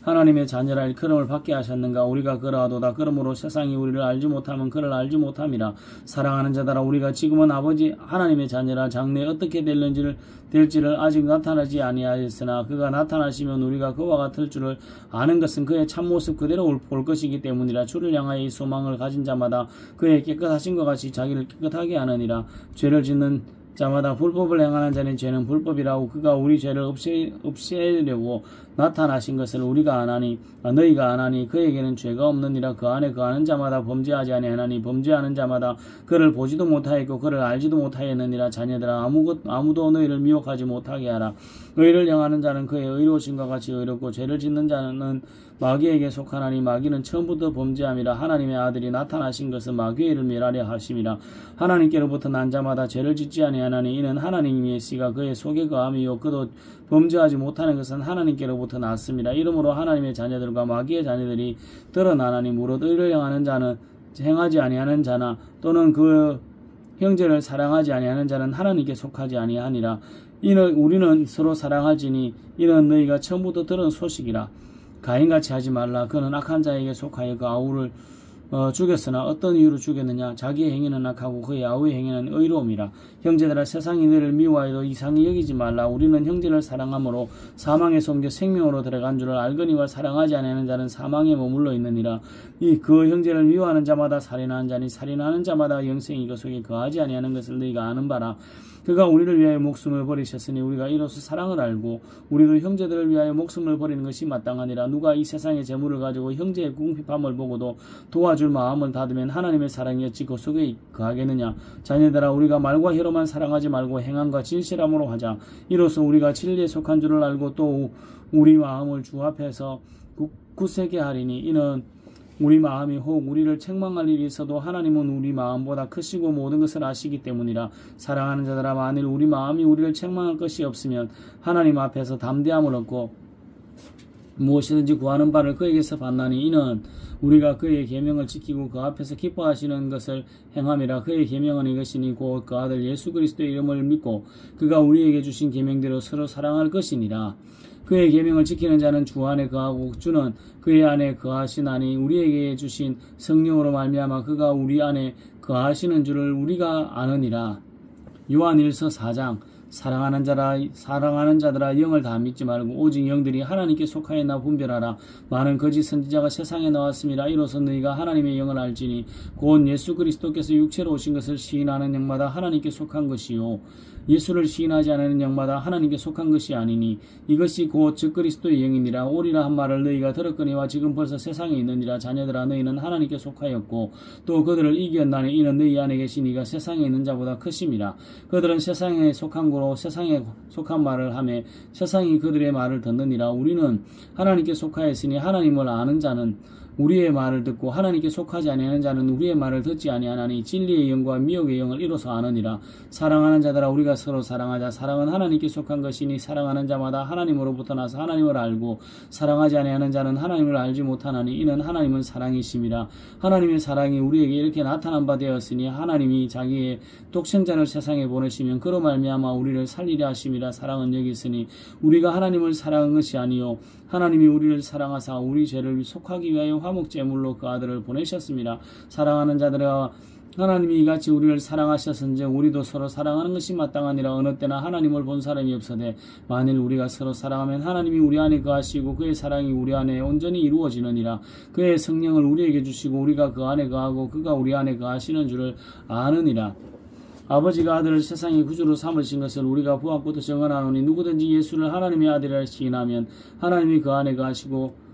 하나님의 자녀라 일컬음을 받게 하셨는가. 우리가 그러하도다. 그러므로 세상이 우리를 알지 못하면 그를 알지 못함이라. 사랑하는 자들아, 우리가 지금은 아버지 하나님의 자녀라. 장래에 어떻게 될지를 아직 나타나지 아니하였으나 그가 나타나시면 우리가 그와 같을 줄을 아는 것은 그의 참모습 그대로 볼 것이기 때문이라. 주를 향하여 이 소망을 가진 자마다 그의 깨끗하신 것 같이 자기를 깨끗하게 하느니라. 죄를 짓는 자마다 불법을 행하는 자는 죄는 불법이라고 그가 우리 죄를 없애려고 나타나신 것을 우리가 아나니 너희가 아나니 그에게는 죄가 없느니라. 그 안에 거하는 자마다 범죄하지 아니하나니 범죄하는 자마다 그를 보지도 못하였고 그를 알지도 못하였느니라. 자녀들아, 아무도 너희를 미혹하지 못하게 하라. 의를 행하는 자는 그의 의로우심과 같이 의롭고 죄를 짓는 자는 마귀에게 속하나니 마귀는 처음부터 범죄함이라. 하나님의 아들이 나타나신 것은 마귀를 멸하려 하심이라. 하나님께로부터 난 자마다 죄를 짓지 아니하나니 이는 하나님의 씨가 그의 속에 거함이요 그도 범죄하지 못하는 것은 하나님께로부터 났습니다. 이러므로 하나님의 자녀들과 마귀의 자녀들이 드러나나니 무릇 의를 행하는 자는 행하지 아니하는 자나 또는 그 형제를 사랑하지 아니하는 자는 하나님께 속하지 아니하니라. 이는 우리는 서로 사랑할지니 이는 너희가 처음부터 들은 소식이라. 가인같이 하지 말라. 그는 악한 자에게 속하여 그 아우를 죽였으나 어떤 이유로 죽였느냐. 자기의 행위는 악하고 그의 아우의 행위는 의로움이라. 형제들아, 세상이 너희를 미워하여도 이상히 여기지 말라. 우리는 형제를 사랑함으로 사망에서 옮겨 생명으로 들어간 줄을 알거니와 사랑하지 아니하는 자는 사망에 머물러 있느니라. 그 형제를 미워하는 자마다 살인하는 자니 살인하는 자마다 영생이 그 속에 거하지 아니하는 것을 너희가 아는 바라. 그가 우리를 위하여 목숨을 버리셨으니 우리가 이로써 사랑을 알고 우리도 형제들을 위하여 목숨을 버리는 것이 마땅하니라. 누가 이 세상의 재물을 가지고 형제의 궁핍함을 보고도 도와줄 마음을 닫으면 하나님의 사랑이 어찌 그 속에 거하겠느냐. 자녀들아, 우리가 말과 혀로만 사랑하지 말고 행함과 진실함으로 하자. 이로써 우리가 진리에 속한 줄을 알고 또 우리 마음을 주 앞에서 굳세게 하리니 이는 우리 마음이 혹 우리를 책망할 일이 있어도 하나님은 우리 마음보다 크시고 모든 것을 아시기 때문이라. 사랑하는 자들아, 만일 우리 마음이 우리를 책망할 것이 없으면 하나님 앞에서 담대함을 얻고 무엇이든지 구하는 바를 그에게서 받나니 이는 우리가 그의 계명을 지키고 그 앞에서 기뻐하시는 것을 행함이라. 그의 계명은 이것이니 곧 그 아들 예수 그리스도의 이름을 믿고 그가 우리에게 주신 계명대로 서로 사랑할 것이니라. 그의 계명을 지키는 자는 주 안에 거하고 주는 그의 안에 거하시나니 우리에게 주신 성령으로 말미암아 그가 우리 안에 거하시는 줄을 우리가 아느니라. 요한일서 4장. 사랑하는 자들아, 영을 다 믿지 말고 오직 영들이 하나님께 속하였나 분별하라. 많은 거짓 선지자가 세상에 나왔습니다. 이로써 너희가 하나님의 영을 알지니 곧 예수 그리스도께서 육체로 오신 것을 시인하는 영마다 하나님께 속한 것이요 예수를 시인하지 않는 영마다 하나님께 속한 것이 아니니 이것이 곧 즉 그리스도의 영이니라. 오리라 한 말을 너희가 들었거니와 지금 벌써 세상에 있느니라. 자녀들아, 너희는 하나님께 속하였고 또 그들을 이겼나니 이는 너희 안에 계신 이가 세상에 있는 자보다 크심이라. 그들은 세상에 속한 거로 세상에 속한 말을 하며 세상이 그들의 말을 듣느니라. 우리는 하나님께 속하였으니 하나님을 아는 자는 우리의 말을 듣고 하나님께 속하지 아니하는 자는 우리의 말을 듣지 아니하나니 진리의 영과 미혹의 영을 이로써 아느니라. 사랑하는 자들아, 우리가 서로 사랑하자. 사랑은 하나님께 속한 것이니 사랑하는 자마다 하나님으로부터 나서 하나님을 알고 사랑하지 아니하는 자는 하나님을 알지 못하나니 이는 하나님은 사랑이심이라. 하나님의 사랑이 우리에게 이렇게 나타난 바 되었으니 하나님이 자기의 독생자를 세상에 보내시면 그로 말미암아 우리를 살리려 하심이라. 사랑은 여기 있으니 우리가 하나님을 사랑한 것이 아니요 하나님이 우리를 사랑하사 우리 죄를 속하기 위하여 화목제물로 그 아들을 보내셨습니다. 사랑하는 자들아, 하나님이 이같이 우리를 사랑하셨은즉 우리도 서로 사랑하는 것이 마땅하니라. 어느 때나 하나님을 본 사람이 없으되 만일 우리가 서로 사랑하면 하나님이 우리 안에 거하시고 그의 사랑이 우리 안에 온전히 이루어지느니라. 그의 성령을 우리에게 주시고 우리가 그 안에 거하고 그가 우리 안에 거하시는 줄을 아느니라. 아버지가 아들을 세상의 구주로 삼으신 것을 우리가 부활부터 증언하노니 누구든지 예수를 하나님의 아들이라 시인하면 하나님이 그 안에 거하시고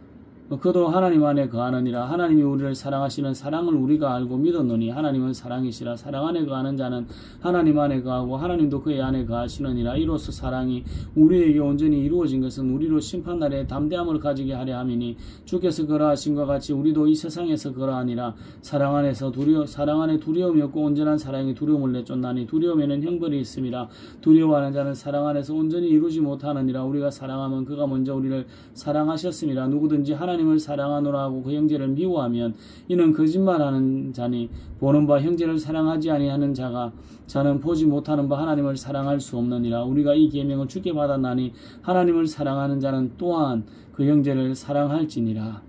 그도 하나님 안에 거하느니라. 하나님이 우리를 사랑하시는 사랑을 우리가 알고 믿었노니 하나님은 사랑이시라. 사랑 안에 거하는 자는 하나님 안에 거하고 하나님도 그의 안에 거하시느니라. 이로써 사랑이 우리에게 온전히 이루어진 것은 우리로 심판날에 담대함을 가지게 하려 함이니 주께서 그러하심과 같이 우리도 이 세상에서 그러하니라. 사랑 안에 두려움이 없고 온전한 사랑이 두려움을 내쫓나니 두려움에는 형벌이 있음이라. 두려워하는 자는 사랑 안에서 온전히 이루지 못하느니라. 우리가 사랑하면 그가 먼저 우리를 사랑하셨음이라. 누구든지 하나님 하나님을 사랑하노라 하고 그 형제를 미워하면 이는 거짓말하는 자니 보는 바 형제를 사랑하지 아니하는 자는 보지 못하는 바 하나님을 사랑할 수 없느니라. 우리가 이 계명을 주께 받았나니 하나님을 사랑하는 자는 또한 그 형제를 사랑할지니라.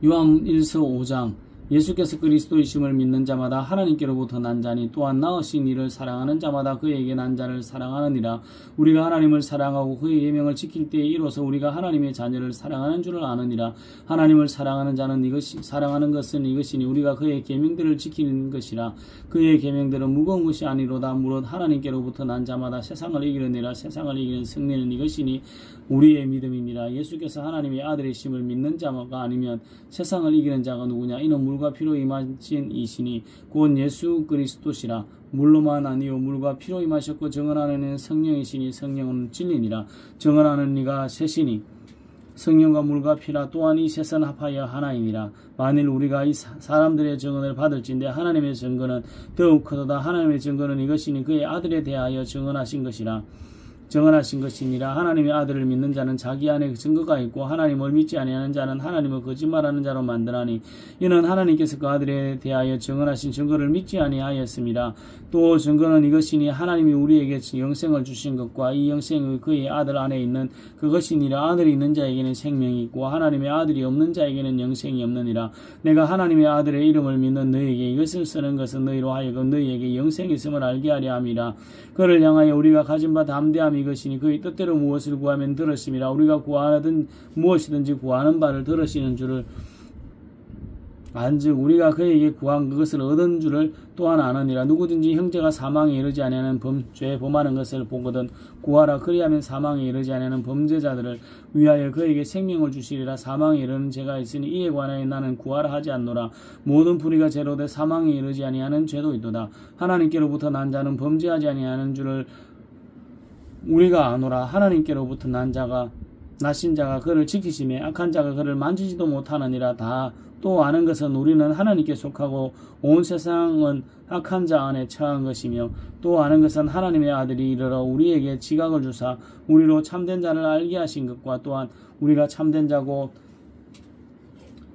요한 1서 5장 예수께서 그리스도이심을 믿는 자마다 하나님께로부터 난 자니 또한 낳으신 이를 사랑하는 자마다 그에게 난 자를 사랑하느니라. 우리가 하나님을 사랑하고 그의 계명을 지킬 때에 이로써 우리가 하나님의 자녀를 사랑하는 줄을 아느니라. 하나님을 사랑하는 자는 사랑하는 것은 이것이니 우리가 그의 계명들을 지키는 것이라. 그의 계명들은 무거운 것이 아니로다. 무릇 하나님께로부터 난 자마다 세상을 이기려니라. 세상을 이기는 승리는 이것이니 우리의 믿음이니라. 예수께서 하나님의 아들이심을 믿는 자가 아니면 세상을 이기는 자가 누구냐? 이는 물과 피로 임하신 이시니 곧 예수 그리스도시라. 물로만 아니요 물과 피로 임하셨고 정언하는 성령이시니 성령은 진리니라. 정언하는 이가 셋이니 성령과 물과 피라. 또한 이 셋은 합하여 하나이니라. 만일 우리가 이 사람들의 증언을 받을진대 하나님의 증거는 더욱 크도다. 하나님의 증거는 이것이니 그의 아들에 대하여 정언하신 것이니라. 하나님의 아들을 믿는 자는 자기 안에 증거가 있고 하나님을 믿지 아니하는 자는 하나님을 거짓말하는 자로 만드나니 이는 하나님께서 그 아들에 대하여 정언하신 증거를 믿지 아니하였습니다. 또 증거는 이것이니 하나님이 우리에게 영생을 주신 것과 이 영생이 그의 아들 안에 있는 그것이니라. 아들이 있는 자에게는 생명이 있고 하나님의 아들이 없는 자에게는 영생이 없느니라. 내가 하나님의 아들의 이름을 믿는 너희에게 이것을 쓰는 것은 너희로 하여금 너희에게 영생이 있음을 알게 하려 함이라. 그를 향하여 우리가 가진 바 담대함이 이것이니 그의 뜻대로 무엇을 구하면 들으심이라. 우리가 구하든 무엇이든지 구하는 바를 들으시는 줄을 안즉 우리가 그에게 구한 그것을 얻은 줄을 또한 아느니라. 누구든지 형제가 사망에 이르지 아니하는 죄 범하는 것을 보거든 구하라. 그리하면 사망에 이르지 아니하는 범죄자들을 위하여 그에게 생명을 주시리라. 사망에 이르는 죄가 있으니 이에 관하여 나는 구하라 하지 않노라. 모든 불의가 죄로되 사망에 이르지 아니하는 죄도 있도다. 하나님께로부터 난 자는 범죄하지 아니하는 줄을 우리가 아노라. 하나님께로부터 나신 자가 그를 지키심에 악한 자가 그를 만지지도 못하느니라. 다 또 아는 것은 우리는 하나님께 속하고 온 세상은 악한 자 안에 처한 것이며 또 아는 것은 하나님의 아들이 이르러 우리에게 지각을 주사 우리로 참된 자를 알게 하신 것과 또한 우리가 참된 자고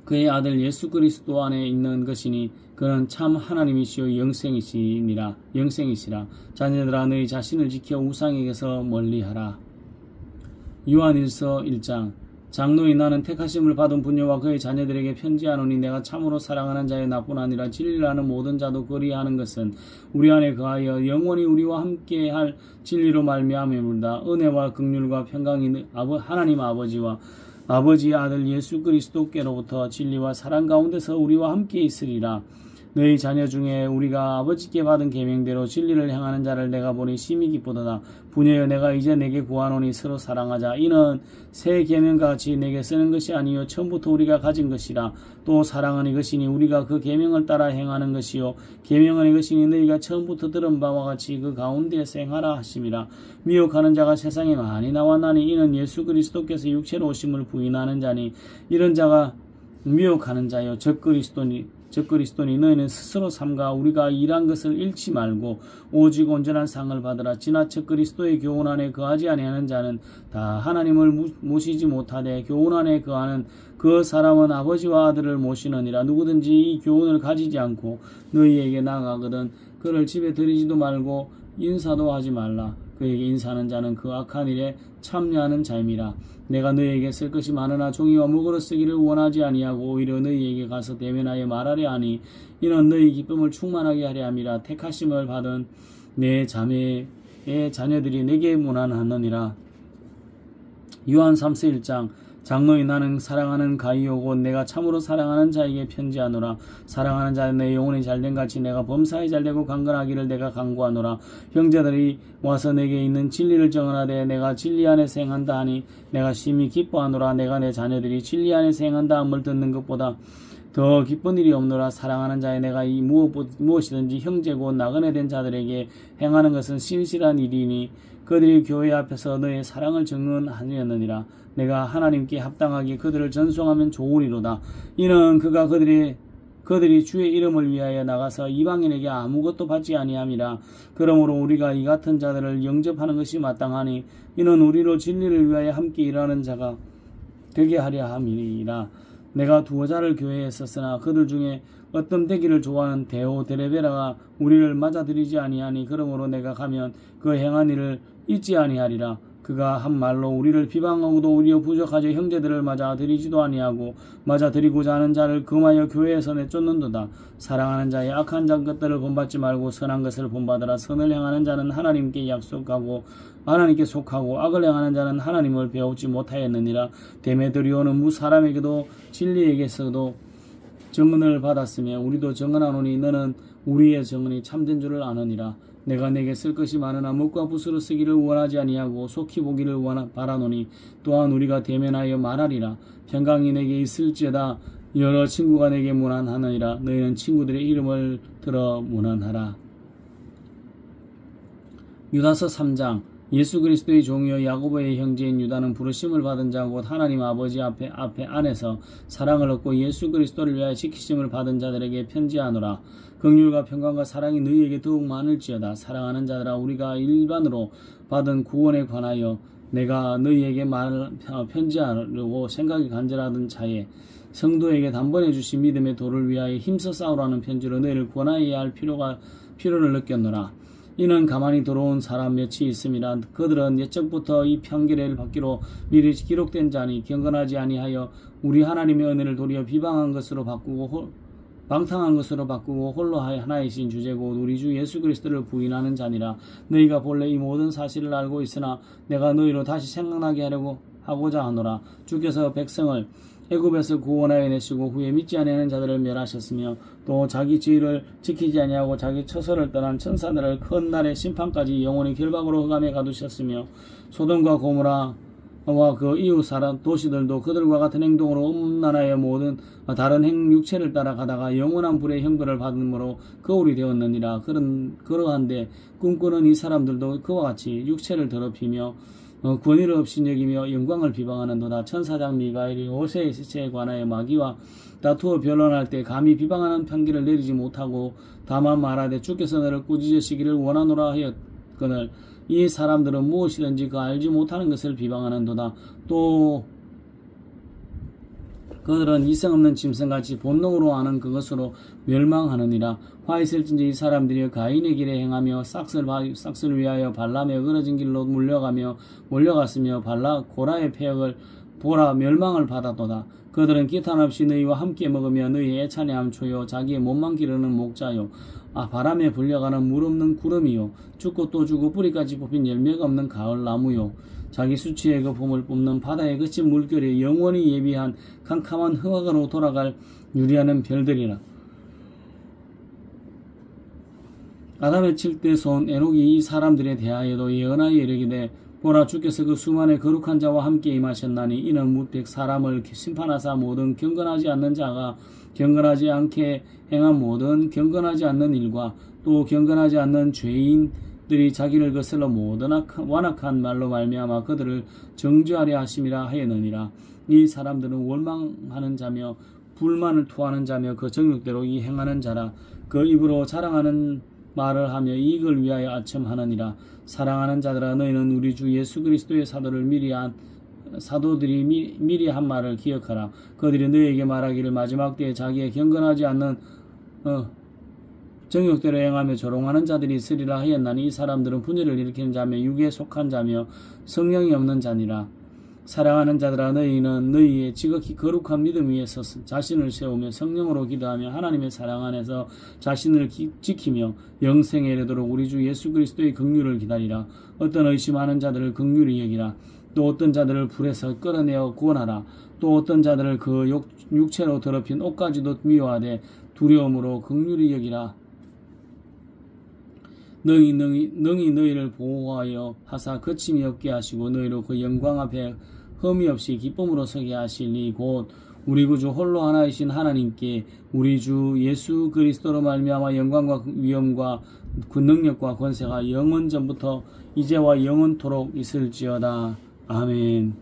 그의 아들 예수 그리스도 안에 있는 것이니 그는 참 하나님이시요 영생이시라. 자녀들아 너희 자신을 지켜 우상에게서 멀리하라. 요한 1서 1장 장로인 나는 택하심을 받은 분녀와 그의 자녀들에게 편지하노니 내가 참으로 사랑하는 자의 나뿐 아니라 진리를 아는 모든 자도 그리하는 것은 우리 안에 거하여 영원히 우리와 함께할 진리로 말미암음이로다. 은혜와 긍휼과 평강이 하나님 아버지와 아버지의 아들 예수 그리스도께로부터 진리와 사랑 가운데서 우리와 함께 있으리라. 너희 자녀 중에 우리가 아버지께 받은 계명대로 진리를 행하는 자를 내가 보니 심히 기쁘도다. 부녀여 내가 이제 내게 구하노니 서로 사랑하자. 이는 새 계명과 같이 내게 쓰는 것이 아니요 처음부터 우리가 가진 것이라. 또 사랑은 이것이니 우리가 그 계명을 따라 행하는 것이요 계명은 이것이니 너희가 처음부터 들은 바와 같이 그 가운데에서 행하라 하심이라. 미혹하는 자가 세상에 많이 나왔나니 이는 예수 그리스도께서 육체로 오심을 부인하는 자니 이런 자가 미혹하는 자요 적 그리스도니 너희는 스스로 삼가 우리가 일한 것을 잃지 말고 오직 온전한 상을 받으라. 지나쳐 그리스도의 교훈 안에 거하지 아니하는 자는 다 하나님을 모시지 못하되 교훈 안에 거하는 그 사람은 아버지와 아들을 모시느니라. 누구든지 이 교훈을 가지지 않고 너희에게 나아가거든 그를 집에 들이지도 말고 인사도 하지 말라. 그에게 인사하는 자는 그 악한 일에 참여하는 자임이라. 내가 너희에게 쓸 것이 많으나 종이와 무거로 쓰기를 원하지 아니하고 오히려 너희에게 가서 대면하여 말하려 하니 이는 너희 기쁨을 충만하게 하려 함이라. 택하심을 받은 내 자매의 자녀들이 내게 문안하느니라. 요한 3서 1장 장로인 나는 사랑하는 가이오 곧 내가 참으로 사랑하는 자에게 편지하노라. 사랑하는 자는 내 영혼이 잘된 같이 내가 범사에 잘되고 강건하기를 내가 간구하노라. 형제들이 와서 내게 있는 진리를 정언하되 내가 진리 안에서 행한다 하니 내가 심히 기뻐하노라. 내가 내 자녀들이 진리 안에서 행한다 함을 듣는 것보다 더 기쁜 일이 없노라. 사랑하는 자에 내가 이 무엇이든지 형제고 나그네 된 자들에게 행하는 것은 신실한 일이니 그들이 교회 앞에서 너의 사랑을 증언하였느니라. 내가 하나님께 합당하게 그들을 전송하면 좋으리로다. 이는 그가 그들이 주의 이름을 위하여 나가서 이방인에게 아무것도 받지 아니함이라. 그러므로 우리가 이 같은 자들을 영접하는 것이 마땅하니 이는 우리로 진리를 위하여 함께 일하는 자가 되게 하려 함이라. 내가 두어 자를 교회에 썼으나 그들 중에 어떤 되기를 좋아하는 데오데레베라가 우리를 맞아들이지 아니하니 그러므로 내가 가면 그 행한 일을 잊지 아니하리라. 그가 한 말로 우리를 비방하고도 우리여 부족하지 형제들을 맞아들이지도 아니하고 맞아들이고자 하는 자를 금하여 교회에서 내쫓는도다. 사랑하는 자의 악한 것들을 본받지 말고 선한 것을 본받으라. 선을 행하는 자는 하나님께 속하고 악을 행하는 자는 하나님을 배우지 못하였느니라. 데메드리오는 무 사람에게도 진리에게서도 증언을 받았으며 우리도 증언하노니 너는 우리의 증언이 참된 줄을 아느니라. 내가 내게 쓸 것이 많으나 목과 붓으로 쓰기를 원하지 아니하고 속히 보기를 바라노니 또한 우리가 대면하여 말하리라. 평강이 내게 있을지어다. 여러 친구가 내게 문안하느니라. 너희는 친구들의 이름을 들어 문안하라. 유다서 3장. 예수 그리스도의 종이요 야고보의 형제인 유다는 부르심을 받은 자 곧 하나님 아버지 앞에 안에서 사랑을 얻고 예수 그리스도를 위하여 지키심을 받은 자들에게 편지하노라. 긍휼과 평강과 사랑이 너희에게 더욱 많을지어다. 사랑하는 자들아, 우리가 일반으로 받은 구원에 관하여 내가 너희에게 편지하려고 생각이 간절하던 차에 성도에게 단번에 주신 믿음의 도를 위하여 힘써 싸우라는 편지로 너희를 권하여야 할 필요를 느꼈노라. 이는 가만히 들어온 사람 몇이 있음이라. 그들은 옛적부터 이 판결을 받기로 미리 기록된 자니 경건하지 아니하여 우리 하나님의 은혜를 도리어 방탕한 것으로 바꾸고 홀로 하나이신 주제고 우리 주 예수 그리스도를 부인하는 자니라. 너희가 본래 이 모든 사실을 알고 있으나 내가 너희로 다시 생각나게 하고자 하노라. 주께서 백성을 애굽에서 구원하여 내시고 후에 믿지 아니하는 자들을 멸하셨으며 또 자기 지위를 지키지 아니하고 자기 처소를 떠난 천사들을 큰 날의 심판까지 영원히 결박으로 흑암에 가두셨으며 소돔과 고모라와 그 이웃 도시들도 그들과 같은 행동으로 음란하여 모든 다른 육체를 따라가다가 영원한 불의 형벌을 받음으로 거울이 되었느니라. 그러한데 꿈꾸는 이 사람들도 그와 같이 육체를 더럽히며 권위를 없이 여기며 영광을 비방하는도다. 천사장 미가엘이 호세의 시체에 관하여 마귀와 다투어 변론할 때 감히 비방하는 판결을 내리지 못하고 다만 말하되 주께서 너를 꾸짖으시기를 원하노라 하였거늘 이 사람들은 무엇이든지 그 알지 못하는 것을 비방하는도다. 또 그들은 이성 없는 짐승같이 본능으로 아는 그것으로 멸망하느니라. 화 있을진지 이 사람들이 가인의 길에 행하며 싹을 위하여 발람의 어그러진 길로 몰려갔으며 고라의 패역을 보라 멸망을 받았도다. 그들은 기탄 없이 너희와 함께 먹으며 너희의 애찬의 암초요 자기의 몸만 기르는 목자요 바람에 불려가는 물 없는 구름이요 죽고 또 죽고 뿌리까지 뽑힌 열매가 없는 가을 나무요 자기 수치의 거품을 뿜는 바다의 거친 물결에 영원히 예비한 캄캄한 흑암으로 돌아갈 유리하는 별들이라. 아담의 7대 손 에녹이 이 사람들에 대하여도 예언하여 이르기되 보라 주께서 그 수만의 거룩한 자와 함께 임하셨나니 이는 무택 사람을 심판하사 모든 경건하지 않는 자가 경건하지 않게 행한 모든 경건하지 않는 일과 또 경건하지 않는 죄인들이 자기를 거슬러 모든 완악한 말로 말미암아 그들을 정죄하려 하심이라 하였느니라. 이 사람들은 원망하는 자며 불만을 토하는 자며 그 정욕대로 이 행하는 자라. 그 입으로 자랑하는 말을 하며 이익을 위하여 아첨하느니라. 사랑하는 자들아, 너희는 우리 주 예수 그리스도의 사도들이 미리 한 말을 기억하라. 그들이 너희에게 말하기를 마지막 때에 자기의 경건하지 않는 정욕대로 행하며 조롱하는 자들이 있으리라 하였나니 이 사람들은 분열을 일으키는 자며 육에 속한 자며 성령이 없는 자니라. 사랑하는 자들아, 너희는 너희의 지극히 거룩한 믿음 위에서 자신을 세우며 성령으로 기도하며 하나님의 사랑 안에서 자신을 지키며 영생에 이르도록 우리 주 예수 그리스도의 긍휼을 기다리라. 어떤 의심하는 자들을 긍휼히 여기라. 또 어떤 자들을 불에서 끌어내어 구원하라. 또 어떤 자들을 그 육체로 더럽힌 옷까지도 미워하되 두려움으로 긍휼히 여기라. 능히 너희를 보호하여 하사 거침이 없게 하시고 너희로 그 영광 앞에 흠이 없이 기쁨으로 서게 하시니 곧 우리 구주 홀로 하나이신 하나님께 우리 주 예수 그리스도로 말미암아 영광과 위엄과 그 능력과 권세가 영원 전부터 이제와 영원토록 있을지어다. 아멘.